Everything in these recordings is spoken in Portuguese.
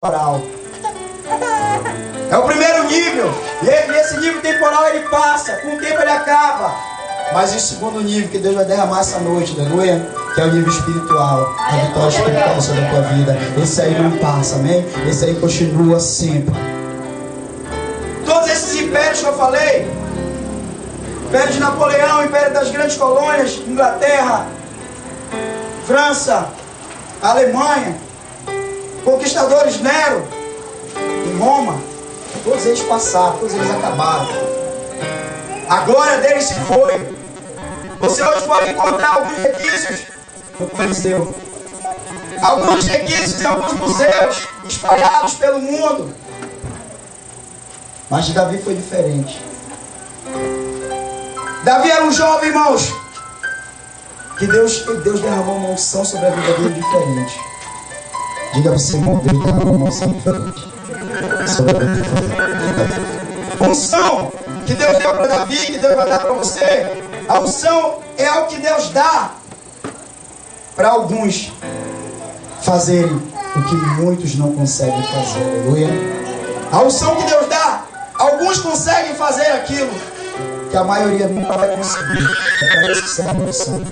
temporal. É o primeiro nível. E esse nível temporal ele passa, com o tempo ele acaba. Mas o segundo nível que Deus vai derramar essa noite, aleluia, que é o nível espiritual, a vitória espiritual sobre a tua vida. Esse aí não passa, amém? Esse aí continua sempre. Todos esses impérios que eu falei, Império de Napoleão, Império das grandes colônias, Inglaterra, França, Alemanha, conquistadores Nero, em Roma, todos eles passaram, todos eles acabaram. A glória deles se foi. Você hoje pode encontrar alguns requisitos no Coliseu, alguns requisitos em alguns museus espalhados pelo mundo. Mas de Davi foi diferente. Davi era um jovem, irmãos, que Deus derramou uma unção sobre a vida dele diferente. Diga para você, irmão, Deus derramou uma unção diferente sobre a vida dele. Unção que Deus deu para Davi, que Deus vai dar para você. A unção é algo que Deus dá para alguns fazerem o que muitos não conseguem fazer. Aleluia. A unção que Deus dá, alguns conseguem fazer aquilo que a maioria nunca vai conseguir. É para isso que serve a unção.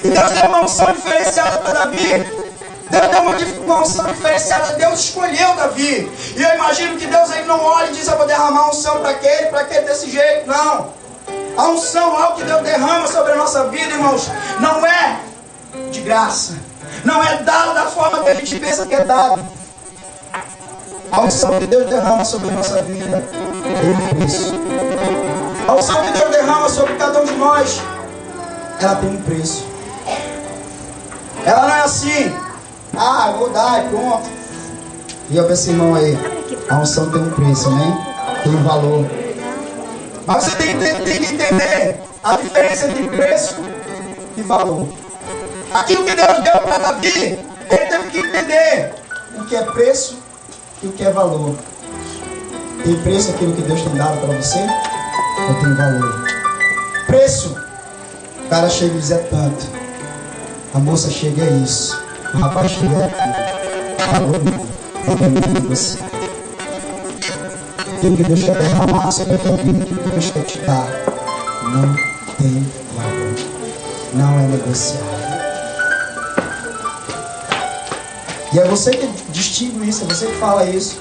E Deus deu uma unção diferenciada para Davi. Deus deu uma unção diferenciada. Deus escolheu Davi. E eu imagino que Deus aí não olha e diz: eu vou derramar unção para aquele desse jeito. Não. A unção, algo que Deus derrama sobre a nossa vida, irmãos, não é de graça. Não é dado da forma que a gente pensa que é dado. A unção que Deus derrama sobre a nossa vida tem preço. A unção que Deus derrama sobre cada um de nós, ela tem um preço. Ela não é assim: ah, eu vou dar e pronto. E eu pensei, irmão, aí, a unção tem um preço, né? Tem um valor. Mas você tem que entender a diferença entre preço e valor. Aquilo que Deus deu para Davi, ele teve que entender o que é preço e o que é valor. Tem preço aquilo que Deus tem dado para você? Ou tem valor? Preço, o cara chega e diz: é tanto. A moça chega e é isso. O rapaz chega e é aquilo. Valor de você. Aquilo que Deus quer derramar sobre a tua vida, aquilo que Deus quer te dar, não tem valor. Não é negociável. E é você que distingue isso, é você que fala isso.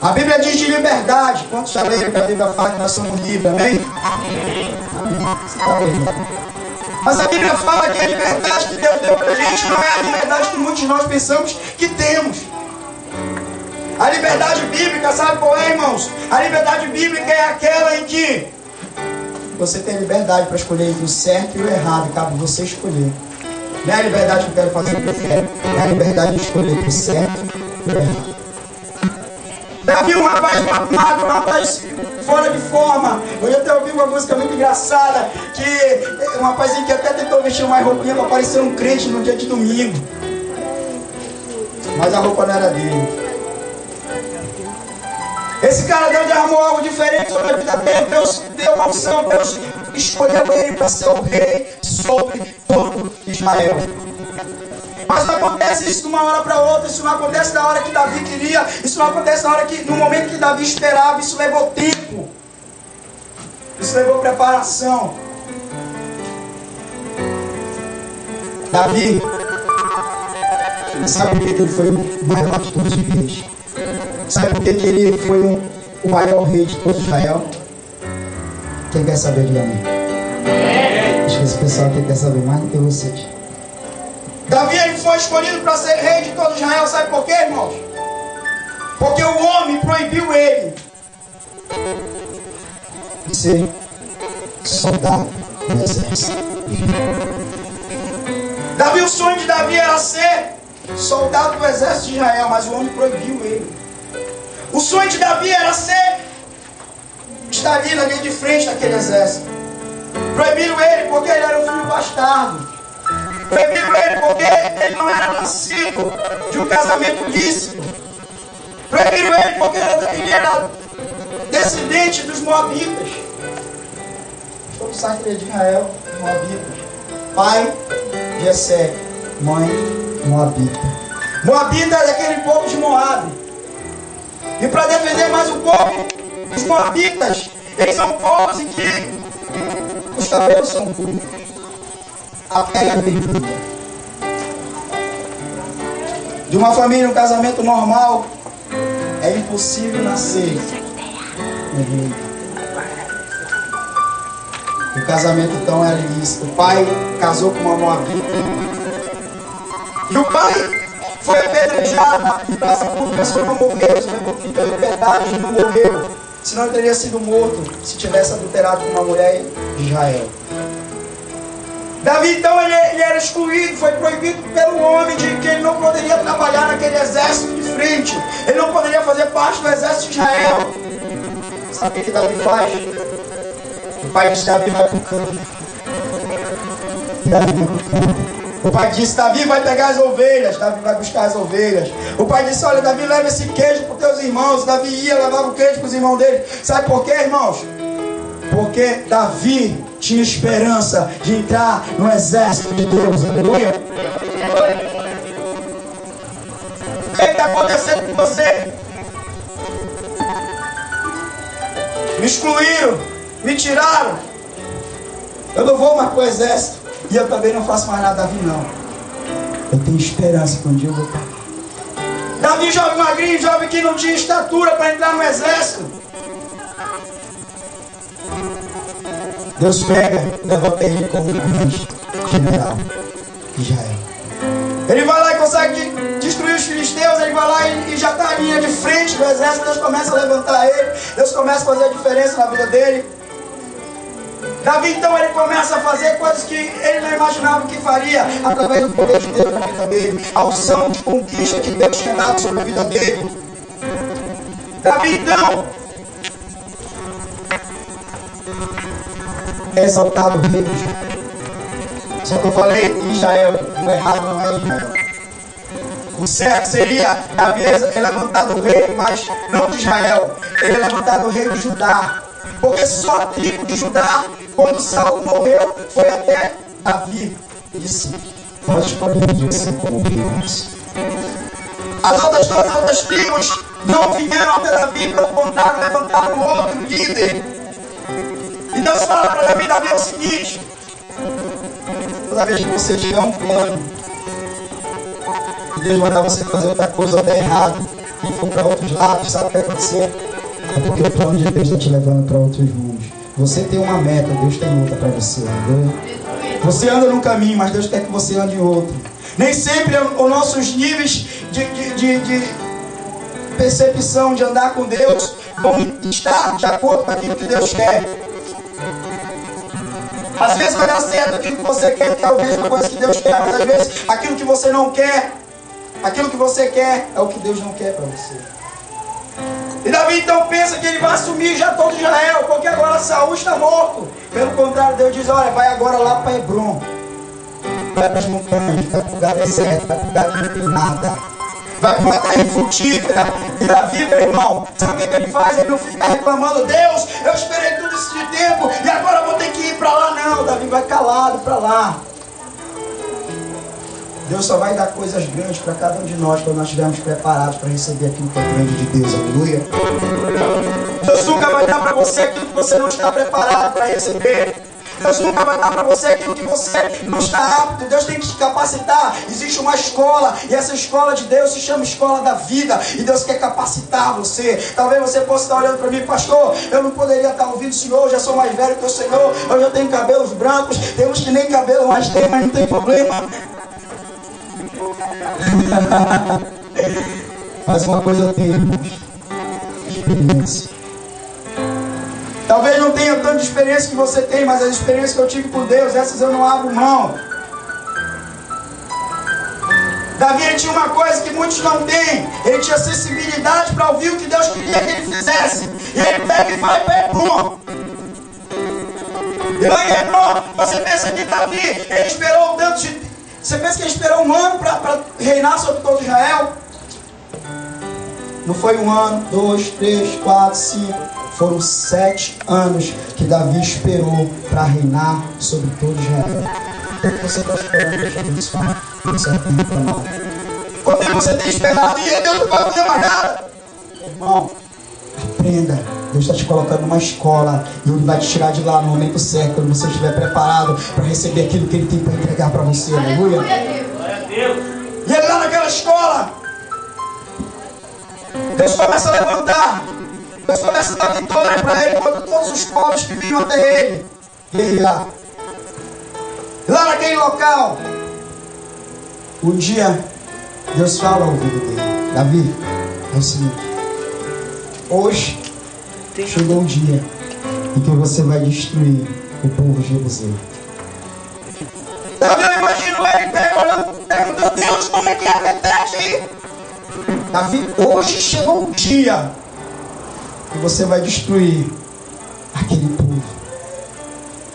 A Bíblia diz de liberdade. Quantos já leram que a Bíblia fala que nós somos livres, amém? Amém. Você está lendo. Mas a Bíblia fala que a liberdade que Deus deu para a gente não é a liberdade que muitos de nós pensamos que temos. A liberdade bíblica, sabe qual é, irmãos? A liberdade bíblica é aquela em que você tem a liberdade para escolher entre o certo e o errado. Cabe você escolher. Não é a liberdade que eu quero fazer o que eu quero. É a liberdade de escolher entre o certo e o errado. Davi, um rapaz magro, um rapaz fora de forma. Eu até ouvi uma música muito engraçada, que um rapazinho que até tentou vestir uma roupinha para parecer um crente no dia de domingo. Mas a roupa não era dele. Esse cara, Deus derramou algo diferente sobre a vida dele. Deus deu uma unção. Deus escolheu ele para ser o rei sobre todo Israel. Mas não acontece isso de uma hora para outra. Isso não acontece na hora que Davi queria. Isso não acontece no momento que Davi esperava. Isso levou tempo. Isso levou preparação. Davi, sabe por que ele foi o maior de todos os reis? Sabe por que ele foi o maior rei de todo Israel? Quem quer saber de mim? Acho que esse pessoal aqui quer saber mais do que vocês. Davi, ele foi escolhido para ser rei de todo Israel. Sabe por quê, irmãos? Porque o homem proibiu ele de ser soldado do exército. Davi, o sonho de Davi era ser soldado do exército de Israel, mas o homem proibiu ele. O sonho de Davi era estar ali na linha de frente daquele exército. Proibiram ele porque ele era um filho bastardo. Proibiram ele porque ele não era nascido de um casamento lícito. Proibiram ele porque ele era descendente dos moabitas. Todo saque de Israel, moabitas. Pai de Jessé, mãe moabita. Moabita é daquele povo de Moabe. E para defender mais o povo, os moabitas, eles são povos em que os cabelos são curtos, a pele é vermelha. De uma família, um casamento normal, é impossível nascer um rei. O casamento então era ilícito. O pai casou com uma moabita. E o pai foi apedrejado na praça pública, só não morreu, pelo pedágio, não morreu. Senão ele teria sido morto se tivesse adulterado com uma mulher de Israel. Davi então ele era excluído, foi proibido pelo homem de que ele não poderia trabalhar naquele exército de frente. Ele não poderia fazer parte do exército de Israel. Sabe o que Davi faz? O pai disse: Davi vai para o campo. O pai disse: Davi vai pegar as ovelhas. Davi vai buscar as ovelhas. O pai disse: olha, Davi, leva esse queijo para os teus irmãos. Davi ia, levava o queijo para os irmãos dele. Sabe por quê, irmãos? Porque Davi tinha esperança de entrar no exército de Deus. Aleluia. O que está acontecendo com você? Me excluíram, me tiraram. Eu não vou mais para o exército. E eu também não faço mais nada, Davi não. Eu tenho esperança que um dia eu vou estar. Davi, jovem magrinho, jovem que não tinha estatura para entrar no exército. Deus pega, levanta ele como general de Israel. Ele vai lá e consegue destruir os filisteus. Ele vai lá e já está na linha de frente do exército. Deus começa a levantar ele. Deus começa a fazer a diferença na vida dele. Davi então ele começa a fazer coisas que ele não imaginava que faria, através do poder de Deus na vida dele, a unção de conquista que Deus tinha dado sobre a vida dele. Davi então é exaltado o rei. Só que eu falei Israel, o errado não é Israel. O certo seria Davi é levantado o rei, mas não de Israel. Ele é levantado o rei de Judá. Porque só a tribo de Judá, quando Saul morreu, foi até Davi e disse: nós podemos ser como Deus. As outras tribos não vieram até Davi, pelo contrário, levantaram outro líder. E Deus fala para Davi: Davi, é o seguinte: toda vez que você tiver um plano, Deus mandar você fazer outra coisa ou der errado, e for para outros lados, sabe o que vai acontecer? É porque o plano de Deus está te levando para outros rumos. Você tem uma meta, Deus tem outra para você. Entendeu? Você anda num caminho, mas Deus quer que você ande em outro. Nem sempre os nossos níveis de percepção de andar com Deus vão estar de acordo com aquilo que Deus quer. Às vezes vai dar certo aquilo que você quer, talvez uma coisa que Deus quer, mas às vezes aquilo que você não quer, aquilo que você quer é o que Deus não quer para você. E Davi então pensa que ele vai assumir já todo Israel, porque agora Saul está morto. Pelo contrário, Deus diz: olha, vai agora lá para Hebrom, vai para as montanhas, vai para o lugar deserto, vai para o lugar que não tem nada, vai para uma terra infrutífera. E Davi, meu irmão, sabe o que ele faz? Ele não fica reclamando: Deus, eu esperei tudo isso de tempo e agora eu vou ter que ir para lá. Não, Davi vai calado para lá. Deus só vai dar coisas grandes para cada um de nós quando nós estivermos preparados para receber aquilo que é grande de Deus. Aleluia. Deus nunca vai dar para você aquilo que você não está preparado para receber. Deus nunca vai dar para você aquilo que você não está apto. Deus tem que te capacitar. Existe uma escola, e essa escola de Deus se chama Escola da Vida. E Deus quer capacitar você. Talvez você possa estar olhando para mim: pastor, eu não poderia estar ouvindo o Senhor, eu já sou mais velho que o Senhor, eu já tenho cabelos brancos. Tem uns que nem cabelo mais tem, mas não tem problema. Mas uma coisa eu tenho, irmãos: experiência. Talvez não tenha tanta experiência que você tem, mas as experiências que eu tive com Deus, essas eu não abro mão. Davi tinha uma coisa que muitos não têm: ele tinha sensibilidade para ouvir o que Deus queria que ele fizesse. E ele pega e vai para Hebrom. E lá em Hebrom, você pensa que Davi, ele esperou tanto de... Você pensa que ele esperou um ano para reinar sobre todo Israel? Não foi 1 ano, 2, 3, 4, 5. Foram 7 anos que Davi esperou para reinar sobre todo Israel. O que você está esperando? Deixa eu abençoar. Isso é tempo para nós. Quando você tem esperado e Deus não vai fazer mais nada. Irmão, aprenda. Deus está te colocando numa escola e Ele vai te tirar de lá no momento certo, quando você estiver preparado para receber aquilo que Ele tem para entregar para você. Aleluia. E ele lá naquela escola, Deus começa a levantar. Deus começa a dar vitória para ele contra todos os povos que vinham até ele. E ele lá naquele local, um dia Deus fala ao ouvido dele: Davi, é o seguinte, hoje chegou o dia em que você vai destruir o povo jebuseu. Davi, eu imagino ele perguntando: Deus, como é que é a verdade? Davi, hoje chegou o dia que você vai destruir aquele povo.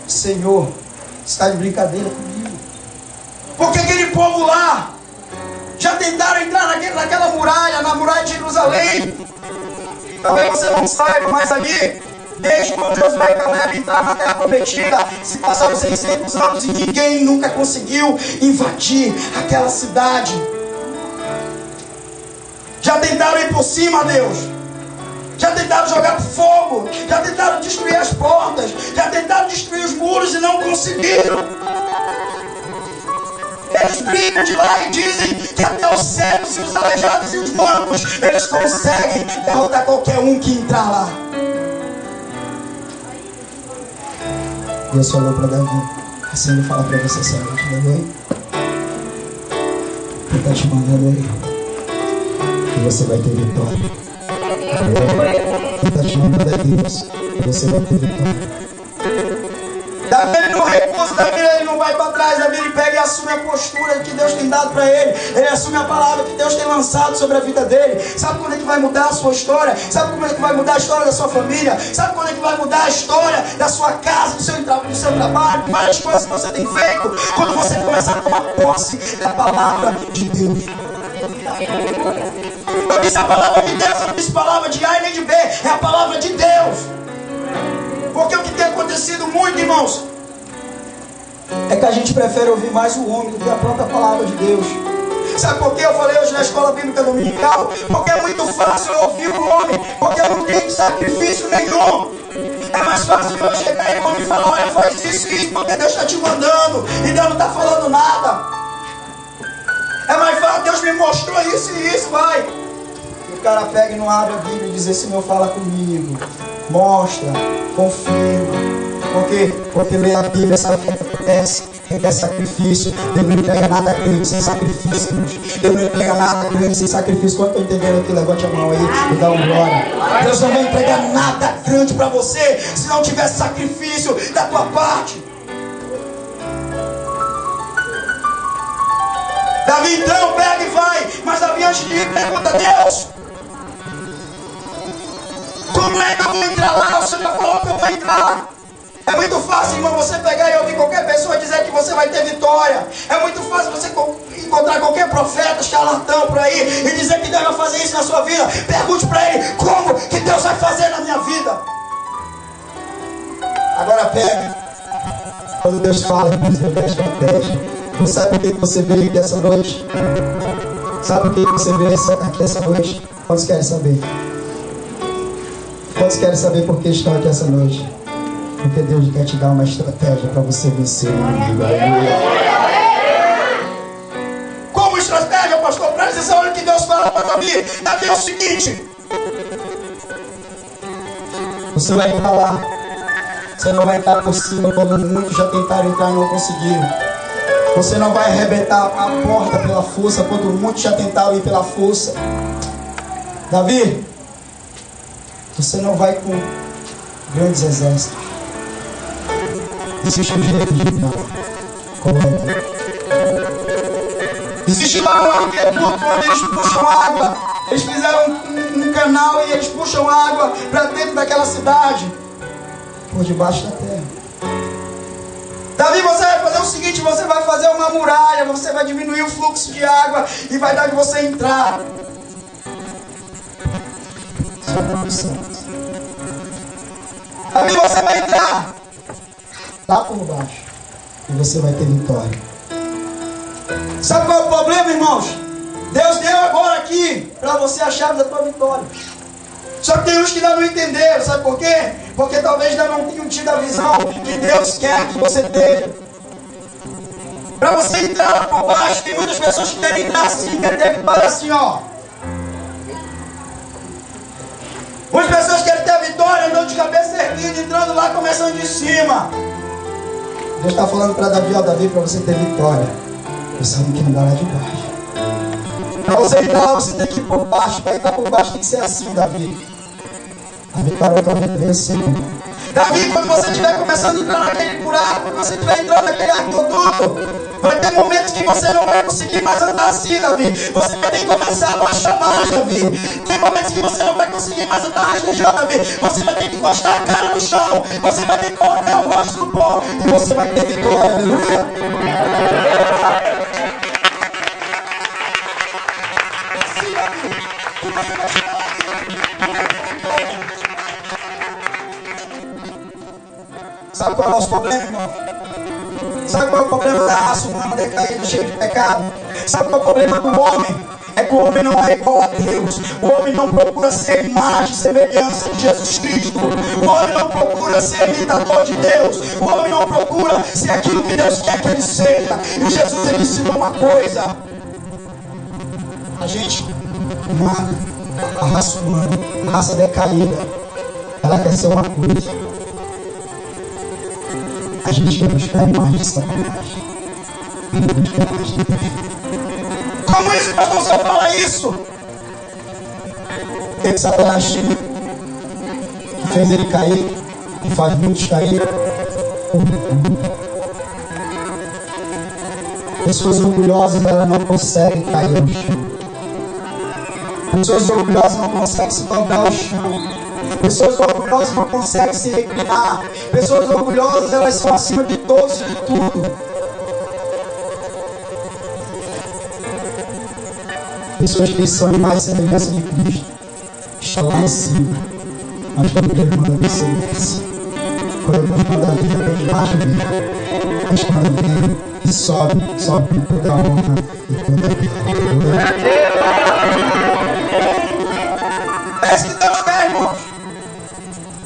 Senhor, você está de brincadeira comigo? Porque aquele povo lá já tentaram entrar naquela muralha, na muralha de Jerusalém. Talvez você não saiba, mas ali, desde quando Josué e Caleb entraram na terra prometida, se passaram 600 anos e ninguém nunca conseguiu invadir aquela cidade. Já tentaram ir por cima, Deus. Já tentaram jogar fogo. Já tentaram destruir as portas. Já tentaram destruir os muros e não conseguiram. Eles brincam de lá e dizem que até os cegos e os aleijados e os mancos, eles conseguem derrotar qualquer um que entrar lá. Deus falou para Davi, assim ele fala para você, servente, Davi, ele está te mandando aí, e você vai ter vitória. Ele está te mandando aí, Deus, e você vai ter vitória. Davi ele não recusa, Davi ele não vai para trás, Davi ele pega e assume a postura que Deus tem dado para ele. Ele assume a palavra que Deus tem lançado sobre a vida dele. Sabe quando é que vai mudar a sua história? Sabe como é que vai mudar a história da sua família? Sabe quando é que vai mudar a história da sua casa, do seu trabalho, de várias coisas que você tem feito? Quando você começar a tomar posse da palavra de Deus. Eu disse a palavra de Deus, eu não disse palavra de A e nem de B, é a palavra de Deus. Porque o que tem acontecido muito, irmãos, é que a gente prefere ouvir mais o homem do que a própria palavra de Deus. Sabe por que eu falei hoje na escola bíblica dominical? Porque é muito fácil eu ouvir o homem, porque não tem sacrifício nenhum. É mais fácil eu chegar e o homem falar: olha, faz isso, porque Deus está te mandando e Deus não está falando nada. É mais fácil, Deus me mostrou isso e isso, vai. E o cara pega e não abre a Bíblia e diz: Senhor, fala comigo, mostra, confirma. Porque ler a Bíblia sabe o que acontece, requer sacrifício. Deus não entrega nada grande sem sacrifício. Deus não entrega nada grande sem sacrifício. Quando eu estou entendendo aqui, levante a mão aí e dá um glória. Deus não vai entregar nada grande para você se não tiver sacrifício da tua parte. Davi então pega e vai, mas Davi antes de ir pergunta a Deus: como é que eu vou entrar lá? Você já falou que eu vou entrar lá. É muito fácil, irmão, você pegar e ouvir qualquer pessoa dizer que você vai ter vitória. É muito fácil você encontrar qualquer profeta, charlatão por aí e dizer que Deus vai fazer isso na sua vida. Pergunte para ele: como que Deus vai fazer na minha vida? Agora pega. Quando Deus fala, Deus é estratégia. Você sabe o que você veio aqui essa noite? Sabe o que você veio aqui essa noite? Quantos querem saber? Quantos querem saber por que estão aqui essa noite? Porque Deus quer te dar uma estratégia para você vencer o inimigo. Como estratégia, pastor? Presta atenção, olha o que Deus fala para Davi. Davi é o seguinte: você vai entrar lá, você não vai entrar por cima como muitos já tentaram entrar e não conseguiram. Você não vai arrebentar a porta pela força quando muitos já tentaram ir pela força. Davi, você não vai com grandes exércitos. Existe um jeito de ir, correto. Existe lá um aqueduto onde eles puxam água. Eles fizeram um canal e eles puxam água para dentro daquela cidade, por debaixo da terra. Davi, você vai fazer o seguinte: você vai fazer uma muralha, você vai diminuir o fluxo de água e vai dar de você entrar. Davi, você vai entrar lá por baixo e você vai ter vitória. Sabe qual é o problema, irmãos? Deus deu agora aqui para você a chave da tua vitória. Só que tem uns que ainda não entenderam, sabe por quê? Porque talvez ainda não tenham tido a visão que Deus quer que você tenha. Para você entrar lá por baixo, tem muitas pessoas que querem entrar assim, querem ter vitória assim, ó. Muitas pessoas querem ter a vitória, andando de cabeça erguida, entrando lá, começando de cima. Deus está falando para Davi, ó, Davi, para você ter vitória, você tem que andar lá de baixo. Para você entrar lá, você tem que ir por baixo. Para entrar por baixo tem que ser assim, Davi. A vitória vai vencer. Davi, quando você estiver começando a entrar naquele buraco, quando você estiver entrando naquele aqueduto, vai ter momentos que você não vai conseguir mais andar assim, Davi. Você vai ter que começar a chamar, Davi. Tem momentos que você não vai conseguir mais andar rastejando, Davi. Você vai ter que encostar a cara no chão. Você vai ter que colocar o rosto no pó. E você vai ter vitória, aleluia. Assim, Davi. Sabe qual é o nosso problema, irmão? Sabe qual é o problema da raça humana decaída, cheia de pecado? Sabe qual é o problema do homem? É que o homem não é igual a Deus. O homem não procura ser imagem e semelhança de Jesus Cristo. O homem não procura ser imitador de Deus. O homem não procura ser aquilo que Deus quer que ele seja. E Jesus, ele ensinou uma coisa. A gente humana, a raça humana, a raça decaída, ela quer ser uma coisa. A gente quer buscar imagens de Satanás. Como isso, pastor, você fala isso? Tem Satanás que fez ele cair, que faz muitos cair. Pessoas orgulhosas, elas não conseguem cair no chão. Pessoas orgulhosas não conseguem se dobrar ao chão. Pessoas orgulhosas não conseguem se reclinar. Pessoas orgulhosas, elas são acima de todos e de tudo. Pessoas que são mais semelhança de Cristo estão lá em cima. Mas quando Deus manda você desce, quando Deus manda a vida vem debaixo dele, mas quando vem e sobe com toda a honra e toda a glória. Parece que Deus quer, irmão.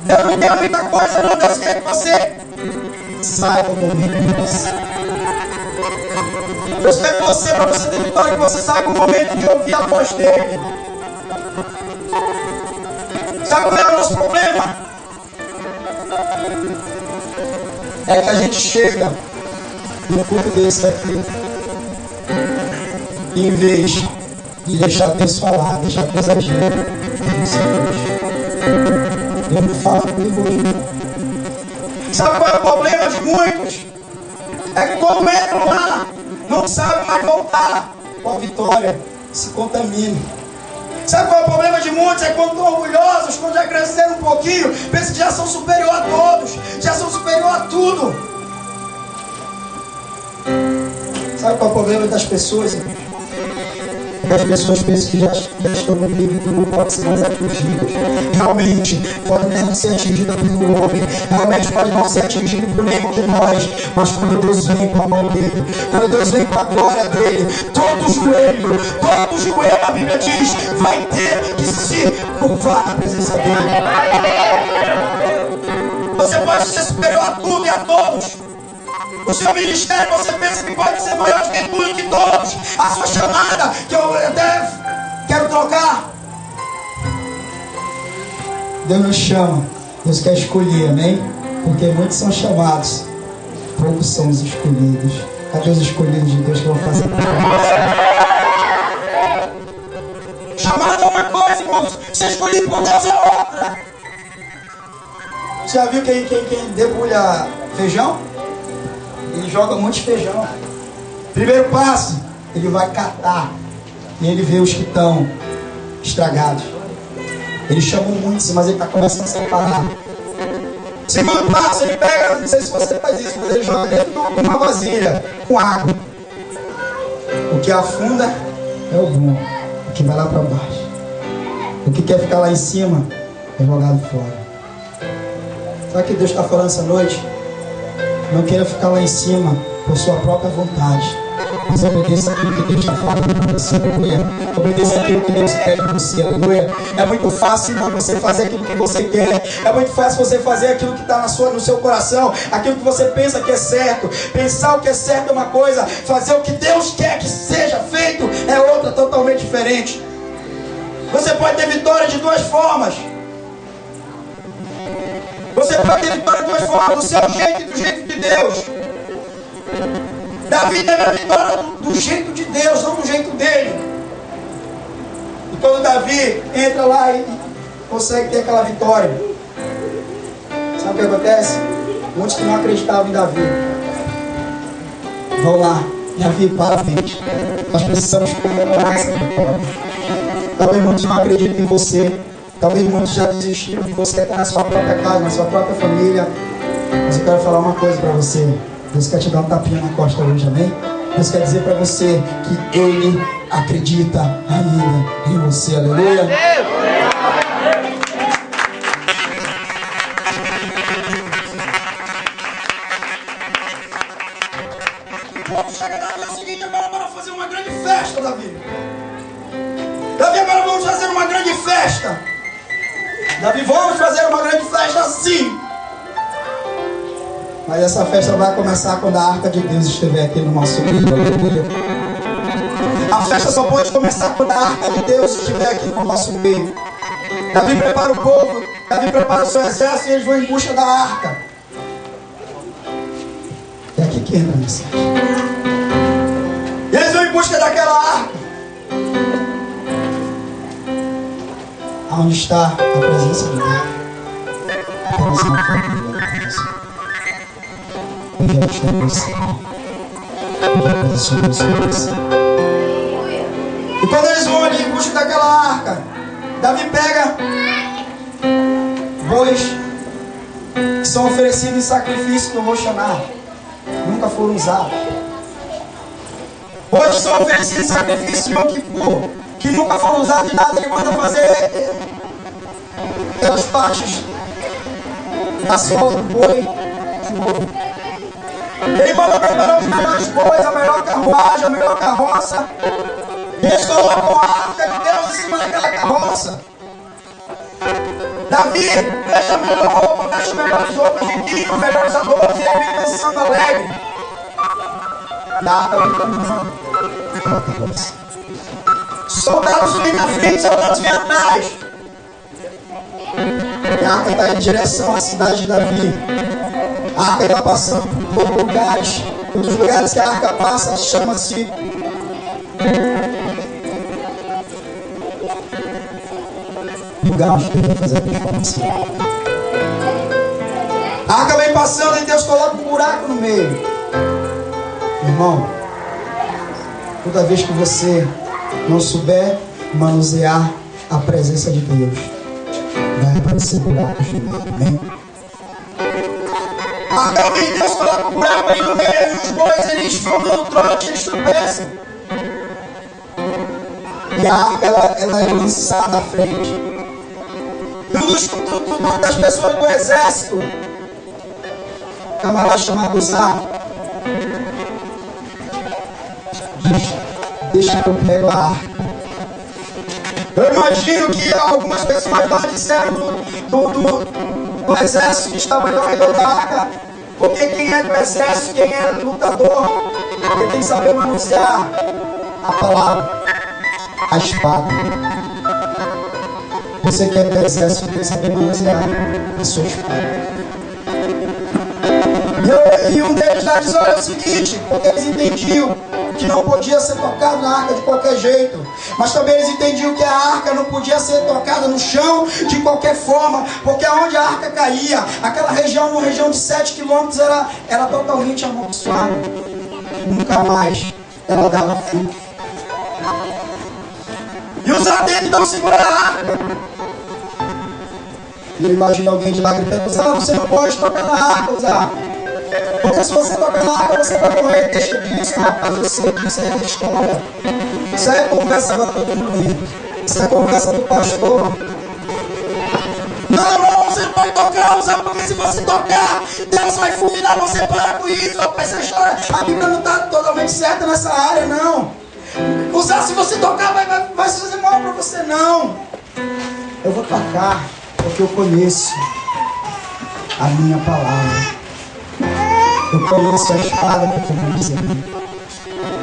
Deus não quer muita coisa, não. Deus quer que você saiba o momento de você. Deus quer que você, para você ter vitória, que você saiba o momento de ouvir a voz dele. Sabe qual é o nosso problema? É que a gente chega num culto desse aqui e, em vez de deixar Deus falar, deixar Deus agir, Deus me fala comigo hoje. Sabe qual é o problema de muitos? É que quando entram lá, não sabem mais voltar com a vitória, se contaminam. Sabe qual é o problema de muitos? É quando estão orgulhosos, quando já cresceram um pouquinho, pensam que já são superior a todos, já são superior a tudo. Sabe qual é o problema das pessoas? As pessoas pensam que já estão no nível que não pode ser mais atingidas. Realmente, pode não ser atingida pelo homem. Realmente pode não ser atingida por nenhum de nós. Mas quando Deus vem com a mão dele, quando Deus vem com a glória dele, todo joelho, a Bíblia diz, vai ter que se curvar na presença dele. Você pode ser superior a tudo e a todos. O seu ministério, você pensa que pode ser maior do que tudo e que todos. A sua chamada, que eu até quero trocar. Deus nos chama, Deus quer escolher, amém? Porque muitos são chamados, poucos são os escolhidos. Cadê os escolhidos de Deus que vão fazer? Chamada é uma coisa, irmãos. Ser escolhido por Deus é outra. Você já viu quem debulha feijão? Ele joga um monte de feijão. Primeiro passo, ele vai catar. E ele vê os que estão estragados. Ele chamou muitos, mas ele está começando a separar. Segundo passo, ele pega, não sei se você faz isso, mas ele joga dentro de uma vasilha com água. O que afunda é o bom. O que vai lá para baixo. O que quer ficar lá em cima é jogado fora. Sabe o que Deus está falando essa noite? Não queira ficar lá em cima por sua própria vontade. Mas obedeça aquilo que Deus está falando para você, aleluia. Obedeça aquilo que Deus quer de você, aleluia. É muito fácil, irmão, você fazer aquilo que você quer. É muito fácil você fazer aquilo que está no seu coração, aquilo que você pensa que é certo. Pensar o que é certo é uma coisa, fazer o que Deus quer que seja feito é outra, totalmente diferente. Você pode ter vitória de duas formas. Você pode ter vitória de duas formas, do seu jeito e do jeito de Deus. Davi teve a vitória do jeito de Deus, não do jeito dele. E quando Davi entra lá e consegue ter aquela vitória, sabe o que acontece? Muitos que não acreditavam em Davi vão lá, Davi, parabéns. Nós precisamos comemorar essa vitória. Talvez muitos não acreditem em você. Talvez muitos já desistiram de você até na sua própria casa, na sua própria família. Mas eu quero falar uma coisa para você. Deus quer te dar um tapinha na costa hoje, amém? Deus quer dizer para você que Ele acredita ainda em você, aleluia. Vamos chegar lá no seguinte, agora bora fazer uma grande festa, Davi. Davi, agora vamos fazer uma grande festa. Davi, vamos fazer uma grande festa sim. Mas essa festa vai começar quando a arca de Deus estiver aqui no nosso meio. A festa só pode começar quando a arca de Deus estiver aqui no nosso meio. Davi prepara o povo, Davi prepara o seu exército e eles vão em busca da arca. É aqui que entra a mensagem. E eles vão em busca daquela arca. Aonde está a presença de Deus? Apenas uma família. E quando eles vão ali em busca daquela arca, Davi pega bois que são oferecidos em sacrifício no Roxaná, nunca foram usados. Bois que são oferecidos em sacrifício no Yom Kippur, que nunca foram usados de nada. Ele manda fazer pelas partes da sola do boi. Ele manda preparar os melhores bois, a melhor carruagem, a melhor carroça. E eles colocam a arca de Deus em cima daquela carroça. Davi veste a melhor roupa, veste as melhores roupas de vinho, os melhores adobos, e ele vem dançando alegre. E a arca vem caminhando. Soldados vêm na frente, soldados vêm atrás. E a arca está em direção à cidade de Davi. A arca está passando por lugares. Um dos lugares que a arca passa chama-se lugar onde Deus vai fazer a transformação. A arca vem passando e Deus coloca um buraco no meio. Irmão, toda vez que você não souber manusear a presença de Deus, vai aparecer buracos no meio. Amém? Aí Deus coloca um buraco aí no meio e os bois eles vão dando trote, eles tropeçam. E a arca ela é lançada à frente. E uma das pessoas do exército, camarada chamado Zá, diz: deixa que eu pego a arca. Eu imagino que algumas pessoas lá disseram do exército que estava ao redor da arca, porque quem é do exército, quem é lutador, ele tem que saber manusear a palavra, a espada. Você que é do exército, tem que saber manusear a sua espada. E um deles lá diz: olha, é o seguinte, porque eles entendiam que não podia ser tocado na arca de qualquer jeito, mas também eles entendiam que a arca não podia ser tocada no chão de qualquer forma, porque aonde a arca caía, aquela região, uma região de 7 quilômetros, era totalmente amaldiçoada. Nunca mais ela dava fruto. E os adeptos não seguraram a arca. E eu imagino alguém de lá gritando: Zá, você não pode tocar na arca, Zá. Porque se você tocar na arca, você vai morrer. Deixa disso, rapaz. Eu sei que isso é a história. Isso é conversa agora todo mundo. Isso é conversa do pastor. Não, você não pode tocar, usar, porque se você tocar, Deus vai fulminar você. Para com isso, rapaz, você chora. A Bíblia não está totalmente certa nessa área, não. Usar, se você tocar, vai fazer mal para você, não. Eu vou tocar, porque eu conheço a minha palavra. Eu conheço a espada que eu vou dizer.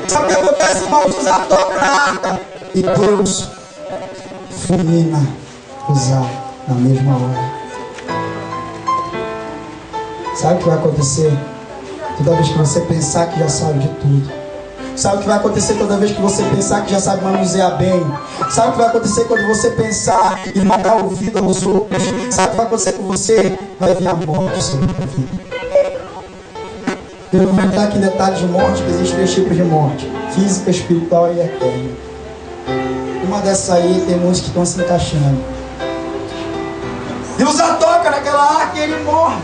Sabe o que acontece, irmãos? Usar tocar e Deus fulmina usar na mesma hora. Sabe o que vai acontecer? Toda vez que você pensar que já sabe de tudo. Sabe o que vai acontecer toda vez que você pensar que já sabe manusear bem? Sabe o que vai acontecer quando você pensar e não dar ouvido aos outros? Sabe o que vai acontecer com você? Vai vir a morte sobre a vida. Eu não vou entrar aqui em detalhes de morte, que existem 3 tipos de morte: física, espiritual e eterna. Uma dessas aí tem muitos que estão se encaixando. Deus a toca naquela arca e ele morre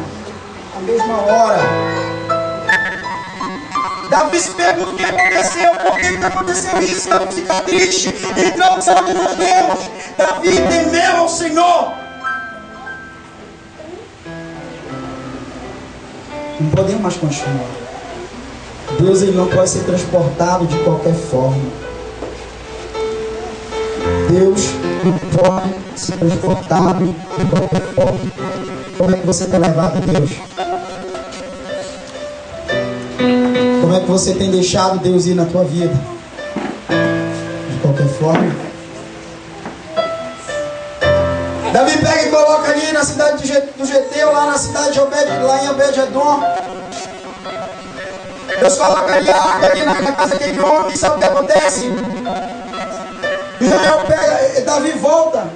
na mesma hora. Davi se pergunta o que aconteceu, por que aconteceu isso. Davi fica triste, então sabe de Deus. Davi temeu ao Senhor. Não podemos mais continuar. Deus, ele não pode ser transportado de qualquer forma. Deus não pode ser transportado de qualquer forma. Como é que você tem levado a Deus? Como é que você tem deixado Deus ir na tua vida? De qualquer forma. Davi pega e coloca ali na cidade do Geteu, lá na cidade de lá em Obed-Edom. Deus coloca ali a arca ali na casa daquele homem. E sabe o que acontece? Israel pega, Davi volta.